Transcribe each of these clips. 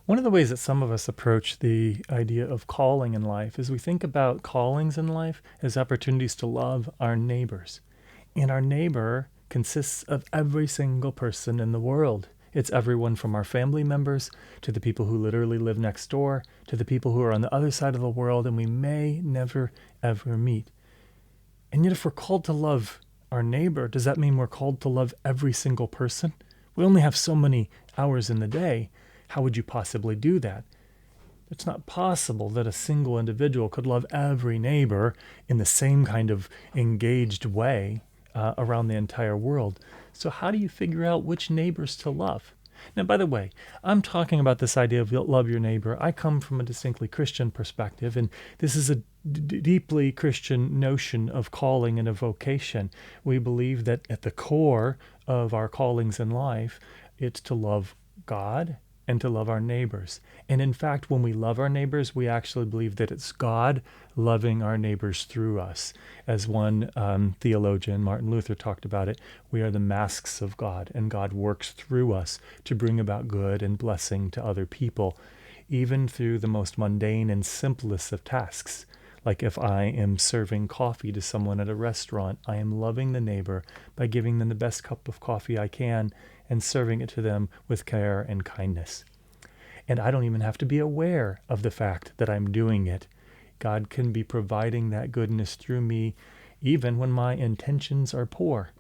One of the ways that some of us approach the idea of calling in life is we think about callings in life as opportunities to love our neighbors. And our neighbor consists of every single person in the world. It's everyone from our family members to the people who literally live next door to the people who are on the other side of the world and we may never ever meet. And yet, if we're called to love our neighbor, does that mean we're called to love every single person? We only have so many hours in the day. How would you possibly do that? It's not possible that a single individual could love every neighbor in the same kind of engaged way around the entire world. So how do you figure out which neighbors to love? Now, by the way, I'm talking about this idea of love your neighbor. I come from a distinctly Christian perspective, and this is a deeply Christian notion of calling and a vocation. We believe that at the core of our callings in life, it's to love God and to love our neighbors. And in fact, when we love our neighbors, we actually believe that it's God loving our neighbors through us. As one theologian, Martin Luther, talked about it, we are the masks of God, and God works through us to bring about good and blessing to other people, even through the most mundane and simplest of tasks. Like if I am serving coffee to someone at a restaurant, I am loving the neighbor by giving them the best cup of coffee I can and serving it to them with care and kindness. And I don't even have to be aware of the fact that I'm doing it. God can be providing that goodness through me even when my intentions are poor.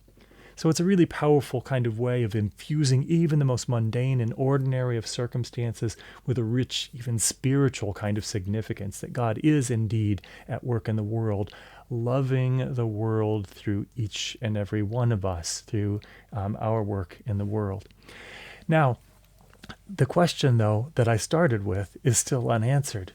So it's a really powerful kind of way of infusing even the most mundane and ordinary of circumstances with a rich, even spiritual kind of significance that God is indeed at work in the world, loving the world through each and every one of us, through our work in the world. Now, the question, though, that I started with is still unanswered.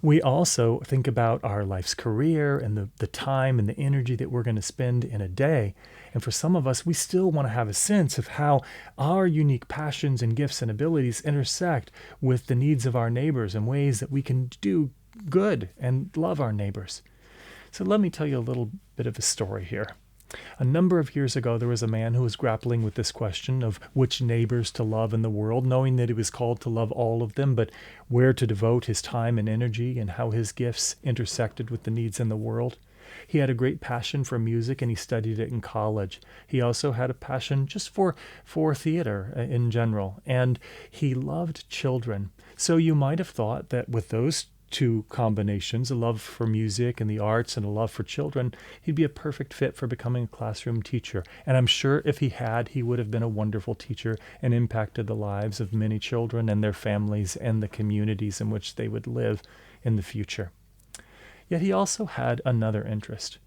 We also think about our life's career and the time and the energy that we're going to spend in a day. And for some of us, we still want to have a sense of how our unique passions and gifts and abilities intersect with the needs of our neighbors and ways that we can do good and love our neighbors. So let me tell you a little bit of a story here. A number of years ago, there was a man who was grappling with this question of which neighbors to love in the world, knowing that he was called to love all of them, but where to devote his time and energy and how his gifts intersected with the needs in the world. He had a great passion for music and he studied it in college. He also had a passion just for theater in general, and he loved children. So you might have thought that with those two combinations, a love for music and the arts and a love for children, he'd be a perfect fit for becoming a classroom teacher. And I'm sure if he had, he would have been a wonderful teacher and impacted the lives of many children and their families and the communities in which they would live in the future. Yet he also had another interest.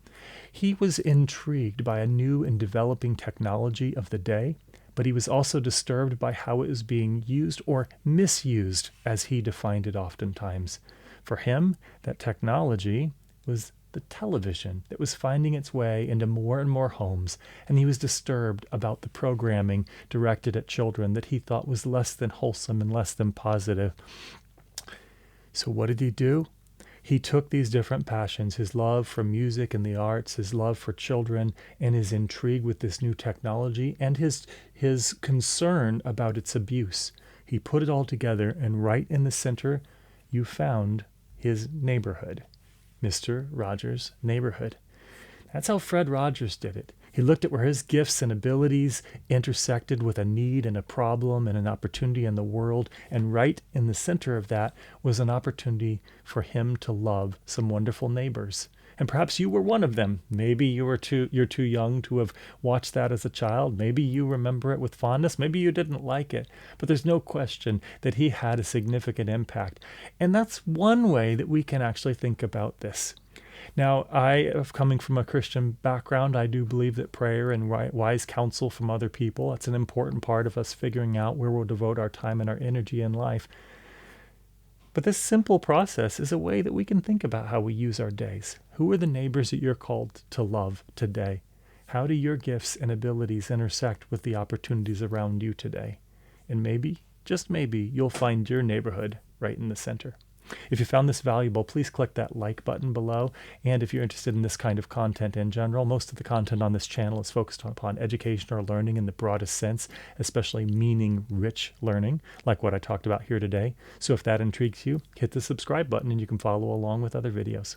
He was intrigued by a new and developing technology of the day, but he was also disturbed by how it was being used or misused, as he defined it oftentimes. For him, that technology was the television that was finding its way into more and more homes, and he was disturbed about the programming directed at children that he thought was less than wholesome and less than positive. So what did he do? He took these different passions, his love for music and the arts, his love for children, and his intrigue with this new technology, and his concern about its abuse. He put it all together, and right in the center, you found his neighborhood, Mr. Rogers' neighborhood. That's how Fred Rogers did it. He looked at where his gifts and abilities intersected with a need and a problem and an opportunity in the world, and right in the center of that was an opportunity for him to love some wonderful neighbors. And perhaps you were one of them. Maybe you're too young to have watched that as a child. Maybe you remember it with fondness. Maybe you didn't like it. But there's no question that he had a significant impact. And that's one way that we can actually think about this. Now, coming from a Christian background, I do believe that prayer and wise counsel from other people, that's an important part of us figuring out where we'll devote our time and our energy in life. But this simple process is a way that we can think about how we use our days. Who are the neighbors that you're called to love today? How do your gifts and abilities intersect with the opportunities around you today? And maybe, just maybe, you'll find your neighborhood right in the center. If you found this valuable, please click that like button below. And if you're interested in this kind of content in general, most of the content on this channel is focused upon education or learning in the broadest sense, especially meaning-rich learning, like what I talked about here today. So if that intrigues you, hit the subscribe button and you can follow along with other videos.